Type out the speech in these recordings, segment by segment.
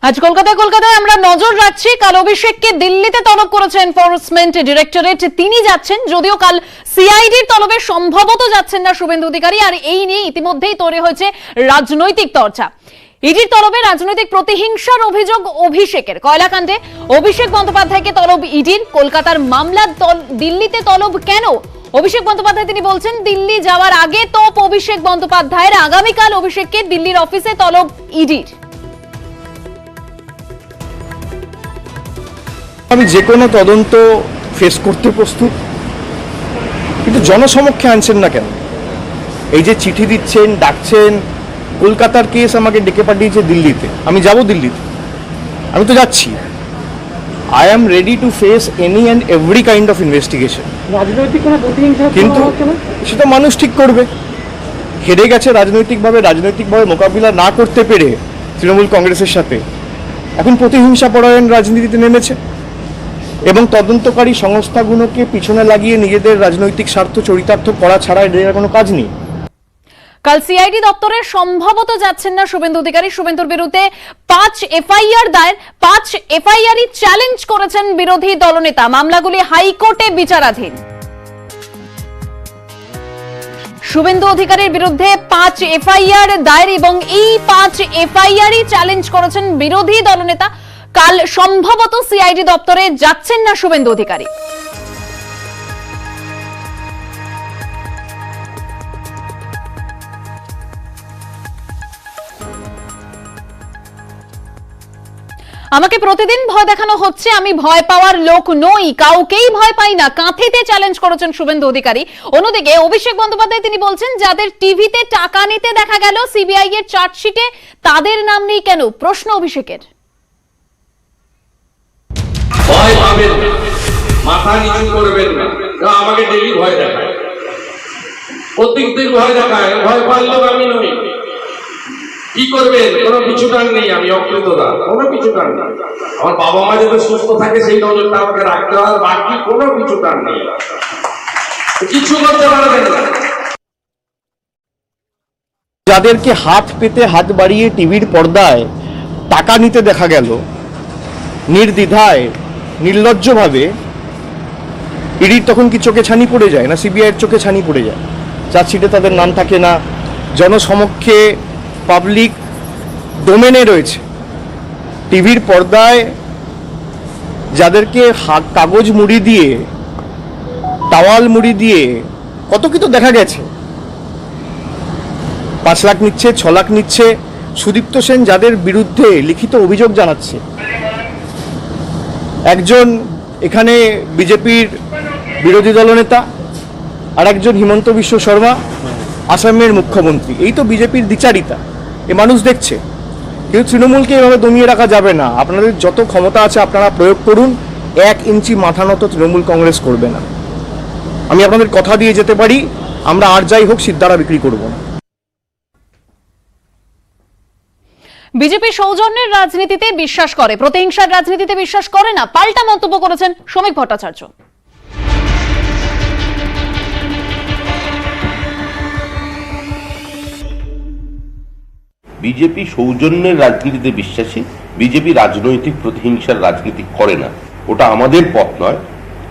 আজ কলকাতায় আমরা নজর রাখছি। কাল অভিষেককে দিল্লিতে তলব করেছে এনফোর্সমেন্ট ডিরেক্টরেট। তিনি যাচ্ছেন, যদিও কাল সিআইডির তলবে সম্ভবত যাচ্ছেন না শুভেন্দু অধিকারী। আর এই নিয়ে ইতিমধ্যেই তৈরি হয়েছে রাজনৈতিক চর্চা। ইডির তলবে রাজনৈতিক প্রতিহিংসার অভিযোগ অভিষেকের। কয়লাকাণ্ডে অভিষেক বন্দ্যোপাধ্যায়কে তলব ইডির। কলকাতার মামলার দিল্লিতে তলব কেন? অভিষেক বন্দ্যোপাধ্যায় তিনি বলছেন, দিল্লি যাওয়ার আগে তোপ অভিষেক বন্দ্যোপাধ্যায়ের। আগামীকাল অভিষেককে দিল্লির অফিসে তলব ইডির। আমি যে কোনো তদন্ত ফেস করতে প্রস্তুত, কিন্তু জনসমক্ষে আনছেন না কেন? এই যে চিঠি দিচ্ছেন, ডাকছেন, কলকাতার কেস আমাকে ডেকে পাঠিয়েছে দিল্লিতে, আমি যাব দিল্লিতে, আমি তো যাচ্ছি। I am ready to face any and every kind of investigation. রাজনৈতিক কোনো প্রতিহিংসা কিন্তু সেটা মানুষ ঠিক করবে। হেরে গেছে রাজনৈতিকভাবে মোকাবিলা না করতে পেরে তৃণমূল কংগ্রেসের সাথে, এখন প্রতিহিংসা পরায়ণ রাজনীতিতে নেমেছে এবং তদন্তকারী সংস্থাগুলোকে পিছনে লাগিয়ে নিজেদের রাজনৈতিক স্বার্থ চরিতার্থ করা ছাড়া এদের কোনো কাজ নেই। কাল সিআইডি দপ্তরে সম্ভবত যাচ্ছেন না শুভেন্দু অধিকারী। শুভেন্দুর বিরুদ্ধে 5 এফআইআর দায়ের। 5 এফআইআরই চ্যালেঞ্জ করেছেন বিরোধী দলনেতা। মামলাগুলি হাইকোর্টে বিচারাধীন। শুভেন্দু অধিকারীর বিরুদ্ধে 5 এফআইআর দায়ের এবং এই 5 এফআইআরই চ্যালেঞ্জ করেছেন বিরোধী দলনেতা। কাল সম্ভবত সিআইডি দপ্তরে যাচ্ছেন না শুভেন্দু অধিকারী। আমাকে প্রতিদিন ভয় দেখানো হচ্ছে, আমি ভয় পাওয়ার লোক নই, কাউকেই ভয় পাই না, কাঁথিতে চ্যালেঞ্জ করেছেন শুভেন্দু অধিকারী। অন্যদিকে অভিষেক বন্দ্যোপাধ্যায় তিনি বলছেন, যাদের টিভিতে টাকা নিতে দেখা গেল সিবিআই এর চার্জশিটে, তাদের নাম নেই কেন? প্রশ্ন অভিষেকের। ভয় পাবেন, মাথা নিচু করবেন না। আমাকে ডেলি ভয় দেখায়, প্রত্যেকদিন ভয় দেখায়। ভয় পারলেও আমি নই। কি করবেন? কোনো কিছু কান নেই, আমি অকৃতদা, কোনো কিছু কান নেই। আমার বাবা মা যদি সুস্থ থাকে সেই নজরটা আমাকে রাখতে হয়, বাকি কোনো কিছু কান নেই, কিছু করতে পারবেন না। যাদেরকে হাত পেতে হাত বাড়িয়ে টিভির পর্দায় টাকা নিতে দেখা গেল, নির্দ্বিধায় নির্লজ্জভাবে, ইডির তখন কি চোখে ছানি পড়ে যায় না সিবিআইয়ের চোখে ছানি পড়ে যায়? চার্জশিটে তাদের নাম থাকে না, জনসমক্ষে পাবলিক ডোমেনে রয়েছে। টিভির পর্দায় যাদেরকে কাগজ মুড়ি দিয়ে, টাওয়াল মুড়ি দিয়ে কত কিছু দেখা গেছে, 5 লাখ নিচ্ছে, 6 লাখ নিচ্ছে। সুদীপ্ত সেন যাদের বিরুদ্ধে লিখিত অভিযোগ জানাচ্ছে, একজন এখানে বিজেপির বিরোধী দলনেতা, আর একজন হিমন্ত বিশ্ব শর্মা আসামের মুখ্যমন্ত্রী। এই তো বিজেপির দ্বিচারিতা, এ মানুষ দেখছে। কিন্তু তৃণমূলকে এভাবে দমিয়ে রাখা যাবে না। আপনাদের যত ক্ষমতা আছে আপনারা প্রয়োগ করুন, 1 ইঞ্চি মাথা নত তৃণমূল কংগ্রেস করবে না। আমি আপনাদের কথা দিয়ে যেতে পারি, আমরা আর যাই হোক সিদ্ধারা বিক্রি করব না। বিজেপি সৌজন্যের রাজনীতিতে বিশ্বাস করে, প্রতিহিংসার রাজনীতিতে বিশ্বাস করে না, পাল্টা মন্তব্য করেছেন শ্রমিক ভট্টাচার্য। বিজেপি সৌজন্যের রাজনীতিতে বিশ্বাসী। বিজেপি রাজনৈতিক প্রতিহিংসার রাজনীতি করে না, ওটা আমাদের পথ নয়।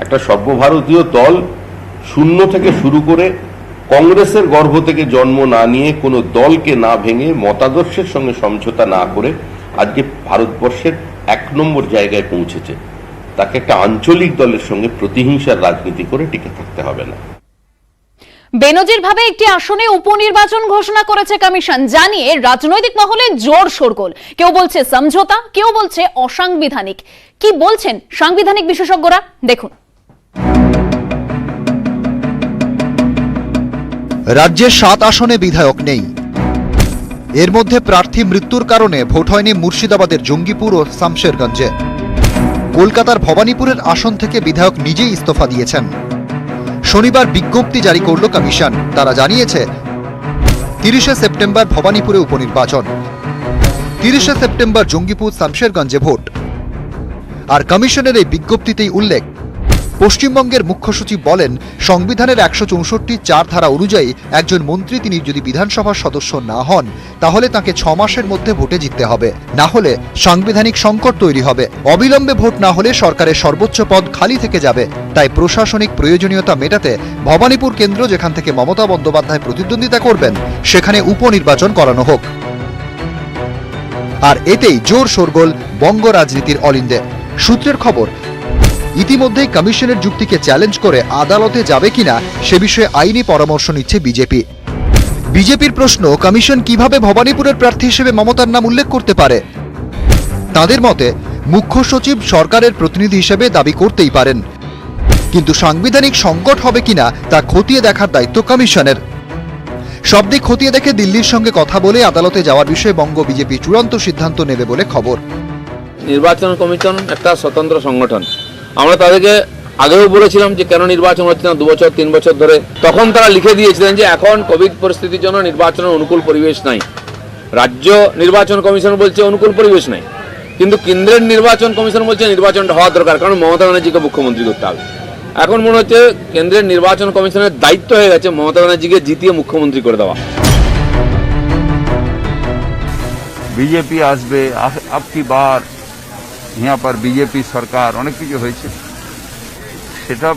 একটা সর্বভারতীয় দল, শূন্য থেকে শুরু করে কংগ্রেসের গর্ভ থেকে জন্ম না নিয়ে, কোনো দলকে না ভেঙে, মতাদর্শের সঙ্গে সমঝোতা না করে আজকে ভারতবর্ষের 1 নম্বর জায়গায় পৌঁছেছে। তাকে একটা আঞ্চলিক দলের সঙ্গে প্রতিহিংসার রাজনীতি করে টিকে থাকতে হবে না। বেনজির ভাবে একটি আসনে উপনির্বাচন ঘোষণা করেছে কমিশন, জানিয়ে রাজনৈতিক মহলে জোর শোরগোল। কেউ বলছে সমঝোতা, কেউ বলছে অসাংবিধানিক। কি বলছেন সাংবিধানিক বিশেষজ্ঞরা, দেখুন। রাজ্যের 7 আসনে বিধায়ক নেই। এর মধ্যে প্রার্থী মৃত্যুর কারণে ভোট হয়নি মুর্শিদাবাদের জঙ্গিপুর ও শামশেরগঞ্জে। কলকাতার ভবানীপুরের আসন থেকে বিধায়ক নিজেই ইস্তফা দিয়েছেন। শনিবার বিজ্ঞপ্তি জারি করল কমিশন। তারা জানিয়েছে 30শে সেপ্টেম্বর ভবানীপুরে উপনির্বাচন, 30শে সেপ্টেম্বর জঙ্গিপুর শামশেরগঞ্জে ভোট। আর কমিশনের এই বিজ্ঞপ্তিতেই উল্লেখ, পশ্চিমবঙ্গের মুখ্য সচিব বলেন, সংবিধানের 164(4) ধারা অনুযায়ী একজন মন্ত্রী তিনি যদি বিধানসভার সদস্য না হন তাহলে তাকে 6 মাসের মধ্যে ভোটে জিততে হবে, না হলে সাংবিধানিক সংকট তৈরি হবে। অবিলম্বে ভোট না হলে সরকারের সর্বোচ্চ পদ খালি থেকে যাবে। তাই প্রশাসনিক প্রয়োজনীয়তা মেটাতে ভবানীপুর কেন্দ্র, যেখান থেকে মমতা বন্দ্যোপাধ্যায় প্রতিদ্বন্দ্বিতা করবেন, সেখানে উপনির্বাচন করানো হোক। আর এতেই জোর শোরগোল বঙ্গ রাজনীতির অলিন্দে। সূত্রের খবর, ইতিমধ্যেই কমিশনের যুক্তিকে চ্যালেঞ্জ করে আদালতে যাবে কিনা সে বিষয়ে আইনি পরামর্শ নিচ্ছে বিজেপি। বিজেপির প্রশ্ন, কমিশন কিভাবে ভবানীপুরের প্রার্থী হিসেবে মমতার নাম উল্লেখ করতে পারে? তাদের মতে মুখ্য সচিব সরকারের প্রতিনিধি হিসেবে দাবি করতেই পারেন, কিন্তু সাংবিধানিক সংকট হবে কিনা তা খতিয়ে দেখার দায়িত্ব কমিশনের। সব দিক খতিয়ে দেখে দিল্লির সঙ্গে কথা বলে আদালতে যাওয়ার বিষয়ে বঙ্গ বিজেপি চূড়ান্ত সিদ্ধান্ত নেবে বলে খবর। নির্বাচন কমিশন একটা স্বতন্ত্র সংগঠন। আমরা তাদেরকে আগেও বলেছিলাম যে কেন নির্বাচন হচ্ছে না 2 বছর 3 বছর ধরে। তখন তারা লিখে দিয়েছিলেন যে এখন কোভিড পরিস্থিতির জন্য নির্বাচনের অনুকূল পরিবেশ নাই। রাজ্য নির্বাচন কমিশন বলছে অনুকূল পরিবেশ নাই, কিন্তু কেন্দ্রের নির্বাচন কমিশন বলছে নির্বাচনটা হওয়া দরকার, কারণ মমতা ব্যানার্জিকে মুখ্যমন্ত্রী করতে হবে। এখন মনে হচ্ছে কেন্দ্রের নির্বাচন কমিশনের দায়িত্ব হয়ে গেছে মমতা ব্যানার্জিকে জিতিয়ে মুখ্যমন্ত্রী করে দেওয়া। বিজেপি আসবে, আপকি বার यहाँ पर বিজেপি সরকার অনেক কিছু হয়েছে, সেটা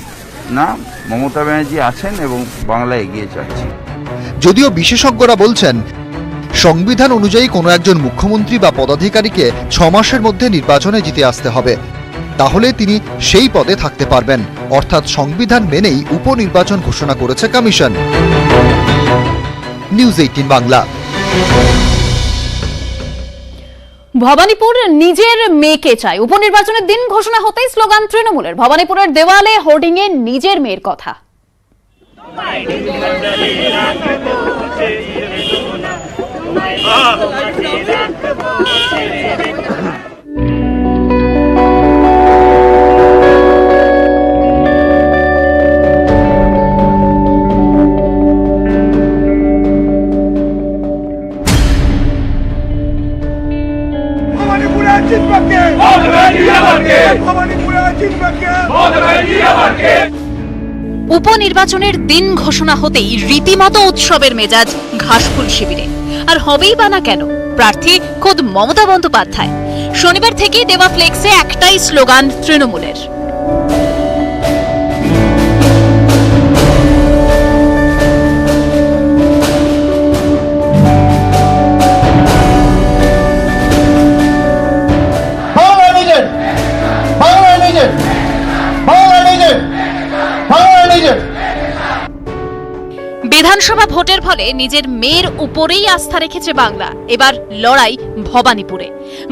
না, মমতা ব্যানার্জি আছেন এবং বাংলা এগিয়ে যাচ্ছে। যদিও বিশেষজ্ঞরা বলছেন, সংবিধান অনুযায়ী কোনো একজন মুখ্যমন্ত্রী বা পদাধিকারীকে 6 মাসের মধ্যে নির্বাচনে জিতে আসতে হবে, তাহলে তিনি সেই পদে থাকতে পারবেন। অর্থাৎ সংবিধান মেনেই উপনির্বাচন ঘোষণা করেছে কমিশন। নিউজ 18 বাংলা। ভবানীপুর নিজের মেয়েকে চায়, উপনির্বাচনের দিন ঘোষণা হতেই স্লোগান তৃণমূলের। ভবানীপুরের দেওয়ালে হোর্ডিংয়ে নিজের মেয়ের কথা। উপনির্বাচনের দিন ঘোষণা হতেই রীতিমতো উৎসবের মেজাজ ঘাসফুল শিবিরে। আর হবেই বা না কেন, প্রার্থী খোদ মমতা বন্দ্যোপাধ্যায়। শনিবার থেকেই দেওয়া ফ্লেক্সে একটাই স্লোগান তৃণমূলের। বিধানসভা ভোটের ফলে নিজের মেয়ের উপরেই আস্থা রেখেছে বাংলা। এবার লড়াই ভবানীপুরে।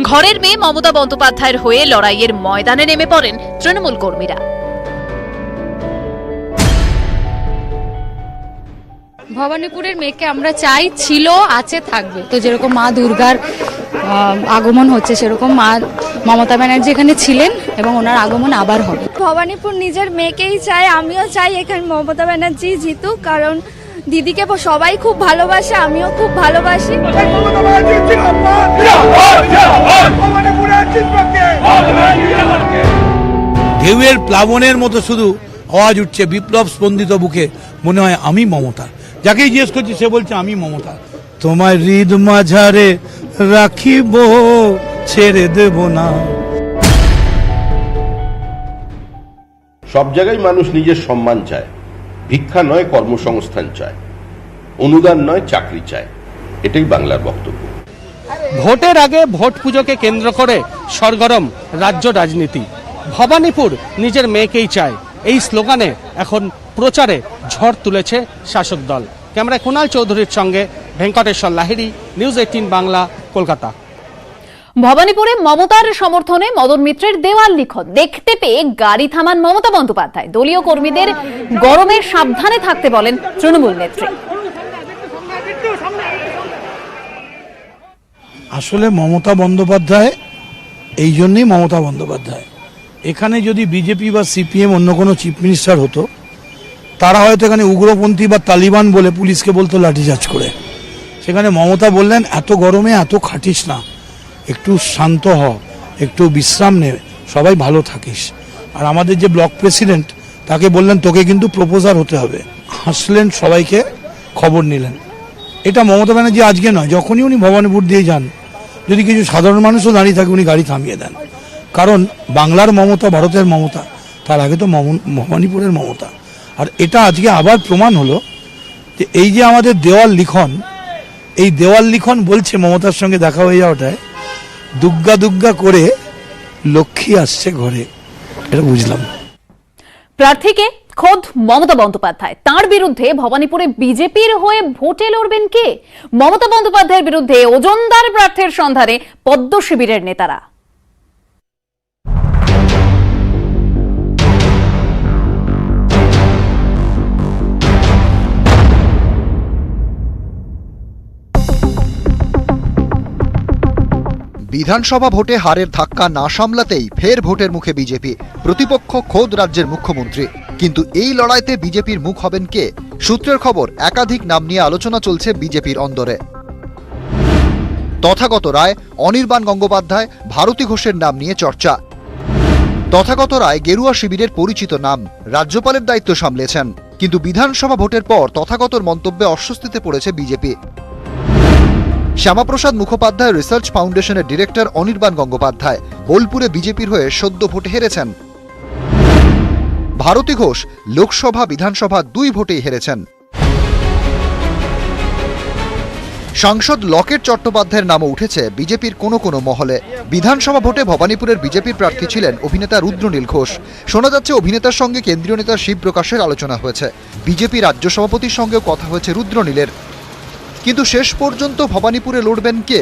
ঘরের মেয়ে মমতা বন্দ্যোপাধ্যায়ের হয়ে লড়াইয়ের ময়দানে নেমে পড়েন তৃণমূল কর্মীরা। ভবানীপুরের মেয়েকে আমরা চাই, ছিল, আছে, থাকবে। তো যেরকম মা দুর্গার আগমন হচ্ছে, সেরকম মা মমতা ব্যানার্জি এখানে ছিলেন এবং ওনার আগমন আবার হবে। ভবানীপুর নিজের মেয়েকেই চায়, আমিও চাই এখানে মমতা ব্যানার্জি জিতুক, কারণ দিদিকে সবাই খুব ভালোবাসে, আমিও খুব ভালোবাসি। ঢেউয়ের প্লাবনের মতো শুধু আওয়াজ উঠছে বিপ্লব স্পন্দিত বুকে, মনে হয় আমি মমতা। যাকেই জিজ্ঞেস করছি সে বলছে আমি মমতা। তোমায় হৃদ মাঝারে রাখিব, ছেড়ে দেব না। সব জায়গায় মানুষ নিজের সম্মান চায়, ভিক্ষা নয় কর্মসংস্থান চায়, অনুদান নয় চাকরি চায়। এটাই বাংলার বক্তব্য। ভোটের আগে ভোট পুজোকে কেন্দ্র করে সরগরম রাজ্য রাজনীতি। ভবানীপুর নিজের মেয়েকেই চায়, এই স্লোগানে এখন প্রচারে ঝড় তুলেছে শাসক দল। ক্যামেরায় কুণাল চৌধুরীর সঙ্গে ভেঙ্কটেশ্বর লাহিড়ী, নিউজ 18 বাংলা, কলকাতা। ভবানীপুরে মমতার সমর্থনে মদন মিত্রের দেওয়াল লিখন দেখতে পেয়ে গাড়ি থামান মমতা বন্দ্যোপাধ্যায়। দলীয় কর্মীদের গরমে সাবধানে থাকতে বলেন তৃণমূল নেত্রী। আসলে মমতা বন্দ্যোপাধ্যায় এই জন্যই মমতা বন্দ্যোপাধ্যায়। এখানে যদি বিজেপি বা সিপিএম অন্য কোনো চিফ মিনিস্টার হতো, তারা হয়তো এখানে উগ্রপন্থী বা তালিবান বলে পুলিশকে বলতো লাঠিচার্জ করে। সেখানে মমতা বললেন এত গরমে এত খাটিস না, একটু শান্ত হ, একটু বিশ্রাম নে, সবাই ভালো থাকিস। আর আমাদের যে ব্লক প্রেসিডেন্ট তাকে বললেন তোকে কিন্তু প্রপোজার হতে হবে, হাসলেন, সবাইকে খবর নিলেন। এটা মমতা ব্যানার্জি আজকে নয়, যখনই উনি ভবানীপুর দিয়ে যান, যদি কিছু সাধারণ মানুষও দাঁড়িয়ে থাকে উনি গাড়ি থামিয়ে দেন। কারণ বাংলার মমতা, ভারতের মমতা, তার আগে তো ভবানীপুরের মমতা। আর এটা আজকে আবার প্রমাণ হলো যে এই যে আমাদের দেওয়াল লিখন, এই দেওয়াল লিখন বলছে মমতার সঙ্গে দেখা হয়ে যাওয়াটায় দুগ্গা দুগ্গা করে লক্ষ্মী আসছে ঘরে, এটা বুঝলাম। প্রার্থীকে খোদ মমতা বন্দ্যোপাধ্যায়, তার বিরুদ্ধে ভবানীপুরে বিজেপির হয়ে ভোটে লড়বেন কে? মমতা বন্দ্যোপাধ্যায়ের বিরুদ্ধে ওজনদার প্রার্থীর সন্ধানে পদ্ম শিবিরের নেতারা। বিধানসভা ভোটে হারের ধাক্কা না সামলাতেই ফের ভোটের মুখে বিজেপি, প্রতিপক্ষ খোদ রাজ্যের মুখ্যমন্ত্রী। কিন্তু এই লড়াইতে বিজেপির মুখ হবেন কে? সূত্রের খবর, একাধিক নাম নিয়ে আলোচনা চলছে বিজেপির অন্দরে। তথাগত রায়, অনির্বাণ গঙ্গোপাধ্যায়, ভারতী ঘোষের নাম নিয়ে চর্চা। তথাগত রায় গেরুয়া শিবিরের পরিচিত নাম, রাজ্যপালের দায়িত্ব সামলেছেন। কিন্তু বিধানসভা ভোটের পর তথাগতর মন্তব্যে অস্বস্তিতে পড়েছে বিজেপি। শ্যামাপ্রসাদ মুখোপাধ্যায় রিসার্চ ফাউন্ডেশনের ডিরেক্টর অনির্বাণ গঙ্গোপাধ্যায় বোলপুরে বিজেপির হয়ে সদ্য ভোটে হেরেছেন। ভারতী ঘোষ লোকসভা বিধানসভা 2 ভোটেই হেরেছেন। সাংসদ লকেট চট্টোপাধ্যায়ের নামও উঠেছে বিজেপির কোনো কোনো মহলে। বিধানসভা ভোটে ভবানীপুরের বিজেপির প্রার্থী ছিলেন অভিনেতা রুদ্রনীল ঘোষ। শোনা যাচ্ছে অভিনেতার সঙ্গে কেন্দ্রীয় নেতা শিবপ্রকাশের আলোচনা হয়েছে। বিজেপি রাজ্য সভাপতির সঙ্গেও কথা হয়েছে রুদ্রনীলের। কিন্তু শেষ পর্যন্ত ভবানীপুরে লড়বেন কে?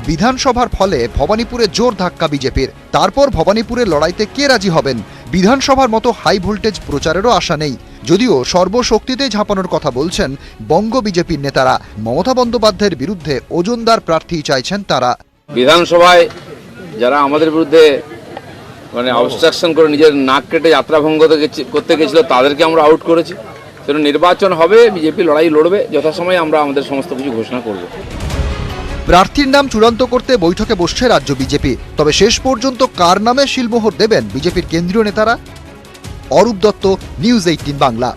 বিধানসভার ফলে ভবানীপুরে জোর ধাক্কা বিজেপির। তারপর ভবানীপুরের লড়াইতে কে রাজি হবেন? বিধানসভার মতো হাই ভোল্টেজ প্রচারেরও আশা নেই, যদিও সর্বশক্তিতে ঝাঁপানোর কথা বলছেন বঙ্গ বিজেপির নেতারা। মমতা বন্দ্যোপাধ্যায়ের বিরুদ্ধে ওজনদার প্রার্থী চাইছেন তারা। বিধানসভায় যারা আমাদের বিরুদ্ধে অবস্ট্রাকশন করে নিজের নাক কেটে যাত্রা ভঙ্গ করতে গেছিল, তাদেরকে আমরা আউট করেছি। সেটা নির্বাচন হবে, বিজেপি লড়াই লড়বে, যথাসময়ে আমরা আমাদের সমস্ত কিছু ঘোষণা করব। প্রার্থীর নাম চূড়ান্ত করতে বৈঠকে বসছে রাজ্য বিজেপি। তবে শেষ পর্যন্ত কার নামে শিলমোহর দেবেন বিজেপির কেন্দ্রীয় নেতারা? অরূপ দত্ত, নিউজ 18 বাংলা।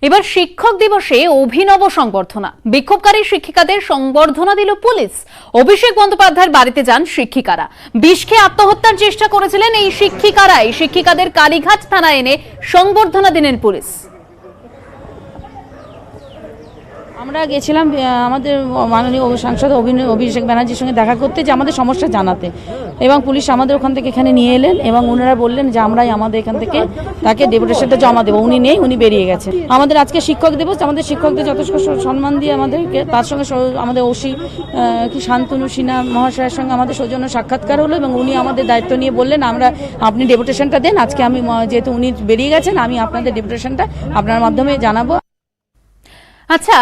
এবার শিক্ষক দিবসে অভিনব সংবর্ধনা, বিক্ষোভকারী শিক্ষিকাদের সংবর্ধনা দিল পুলিশ। অভিষেক বন্দ্যোপাধ্যায়ের বাড়িতে যান শিক্ষিকারা। বিষ খেয়ে আত্মহত্যার চেষ্টা করেছিলেন এই শিক্ষিকারাই। শিক্ষিকাদের কালীঘাট থানায় এনে সংবর্ধনা দিলেন পুলিশ। আমরা গেছিলাম আমাদের মাননীয় সাংসদ অভিষেক ব্যানার্জির সঙ্গে দেখা করতে, যে আমাদের সমস্যা জানাতে, এবং পুলিশ আমাদের ওখান থেকে এখানে নিয়ে এলেন এবং ওনারা বললেন যে আমরাই আমাদের এখান থেকে তাকে ডেপুটেশনটা জমা দেবো। উনি নেই, উনি বেরিয়ে গেছেন। আমাদের আজকে শিক্ষক দিবস, আমাদের শিক্ষকদের যথেষ্ট সম্মান দিয়ে আমাদেরকে, তার সঙ্গে আমাদের ওসি কি শান্তনু সিনহা মহাশয়ের সঙ্গে আমাদের সৌজন্য সাক্ষাৎকার হলো এবং উনি আমাদের দায়িত্ব নিয়ে বললেন আপনি ডেপুটেশনটা দেন। আজকে আমি, যেহেতু উনি বেরিয়ে গেছেন, আমি আপনাদের ডেপুটেশনটা আপনার মাধ্যমে জানাবো। আচ্ছা,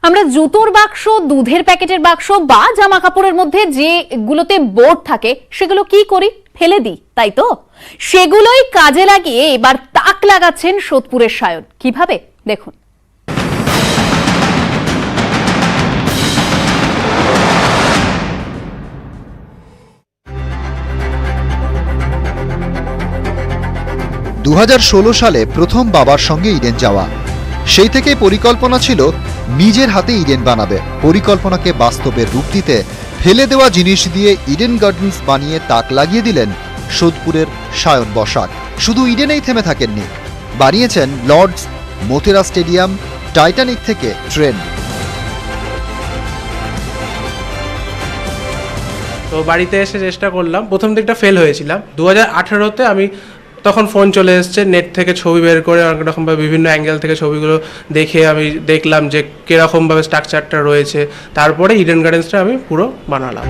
আমরা জুতোর বাক্স, দুধের প্যাকেটের বাক্স বা জামা কাপড়ের মধ্যে যেগুলোতে বোর্ড থাকে সেগুলো কি করি? ফেলে দিই, তাই তো? সেগুলোই কাজে লাগিয়ে এবার তাক লাগাচ্ছেন সোদপুরের সায়ন। কিভাবে দেখুন। সালে প্রথম বাবার সঙ্গে ইডেন যাওয়া। সেই থেকেই পরিকল্পনা ছিল নিজের হাতে ইডেন বানাবে। পরিকল্পনাকে বাস্তবের রূপ দিতে ফেলে দেওয়া জিনিস দিয়ে ইডেন গার্ডেন্স বানিয়ে তাক লাগিয়ে দিলেন সোদপুরের সায়ন বসাক। শুধু ইডেনেই থেমে থাকেননি, বানিয়েছেন লর্ডস, মোতেরা স্টেডিয়াম, টাইটানিক থেকে ট্রেন। তো বাড়িতে এসে চেষ্টা করলাম, প্রথম দিকটা ফেল হয়েছিলাম। 2018-তে আমি তখন ফোন চলে এসছে, নেট থেকে ছবি বের করে অনেক রকমভাবে বিভিন্ন অ্যাঙ্গেল থেকে ছবিগুলো দেখে আমি দেখলাম যে কীরকমভাবে স্ট্রাকচারটা রয়েছে। তারপরে ইডেন গার্ডেন্সটা আমি পুরো বানালাম।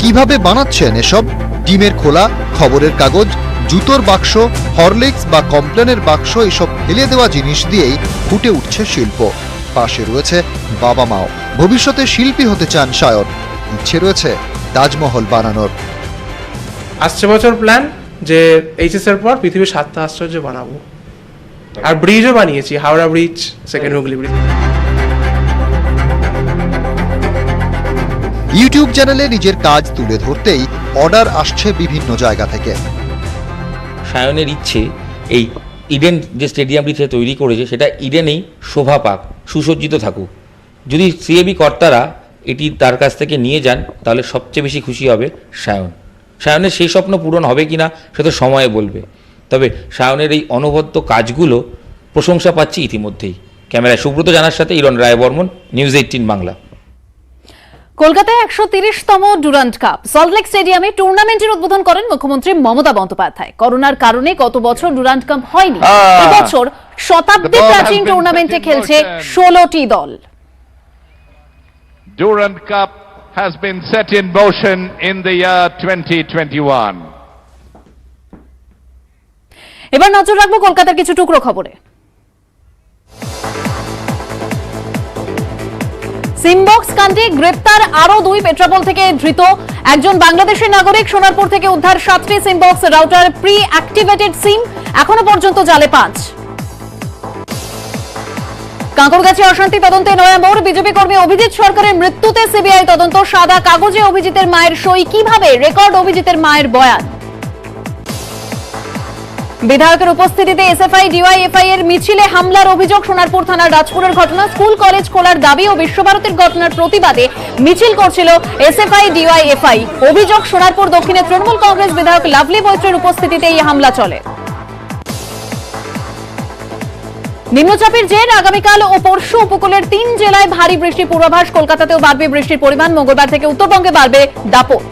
কিভাবে বানাচ্ছেন এসব? ডিমের খোলা, খবরের কাগজ, জুতোর বাক্স, হরলিক্স বা কমপ্লেনের বাক্স, এসব ফেলে দেওয়া জিনিস দিয়েই ফুটে উঠছে শিল্প। পাশে রয়েছে বাবা মাও। ভবিষ্যতে শিল্পী হতে চান সায়ন, ইচ্ছে রয়েছে তাজমহল বানানোর। আসছে বছর প্ল্যান যে এইচএস এর পর পৃথিবীর 7টা আশ্চর্য বানাবো। আর ব্রিজও বানিয়েছি, Howrah bridge, second Hooghly bridge. YouTube চ্যানেলে নিজের কাজ তুলে ধরতেই অর্ডার আসছে বিভিন্ন জায়গা থেকে। সায়নের ইচ্ছে এই ইডেন যে স্টেডিয়ামটি সে তৈরি করেছে সেটা ইডেনেই শোভা পাক, সুসজ্জিত থাকুক। যদি সিএবি কর্তারা এটি তার কাছ থেকে নিয়ে যান তাহলে সবচেয়ে বেশি খুশি হবে সায়নের সেই স্বপ্ন পূরণ হবে কিনা সেটা সময়ে বলবে। তবে সায়নের এই অনবদ্য কাজগুলো প্রশংসা পাচ্ছি ইতিমধ্যেই। ক্যামেরায় সুব্রত জানার সাথে ইরন রায় বর্মন, নিউজ 18 বাংলা। কলকাতায় 130তম ডুরান্ড কাপ সল্টলেক স্টেডিয়ামে টুর্নামেন্টের উদ্বোধন করেন মুখ্যমন্ত্রী মমতা বন্দ্যোপাধ্যায়। করোনার কারণে গত বছর ডুরান্ড কাপ হয়নি। এবছর শতাব্দী প্রাচীন টুর্নামেন্টে খেলছে 16টি দল। Durand Cup has been set in motion in the year 2021. এবার নজর রাখবো কলকাতার কিছু টুকরো খবরে। সিমবক্স কাণ্ডে গ্রেপ্তার আরো 2 পেট্রাপোল থেকে ধৃত একজন বাংলাদেশের নাগরিক। সোনারপুর থেকে উদ্ধার 7টি সিমবক্স রাউটার, প্রি অ্যাক্টিভেটেড সিম, এখনো পর্যন্ত জালে 5। কাঁকড়গাছি অশান্তি তদন্তে নয়া মোড়। বিজেপি কর্মী অভিজিৎ সরকারের মৃত্যুতে সিবিআই তদন্ত। সাদা কাগজে অভিজিতের মায়ের সই কিভাবে, রেকর্ড অভিজিতের মায়ের বয়ান। বিধায়কের উপস্থিতিতে এসএফআই ডিওয়াইএফআই এর মিছিলে হামলার অভিযোগ। সোনারপুর থানার রাজপুরের ঘটনা। স্কুল কলেজ খোলার দাবি ও বিশ্বভারতীর ঘটনার প্রতিবাদে মিছিল করছিল এসএফআই ডিওয়াইএফআই। অভিযোগ, সোনারপুর দক্ষিণে তৃণমূল কংগ্রেস বিধায়ক লাভলি বৈত্রের উপস্থিতিতে এই হামলা চলে। নিম্নচাপের জের আগামীকাল ও পরশু উপকূলের 3 জেলায় ভারী বৃষ্টির পূর্বাভাস। কলকাতাতেও বাড়বে বৃষ্টির পরিমাণ। মঙ্গলবার থেকে উত্তরবঙ্গে বাড়বে দাপট।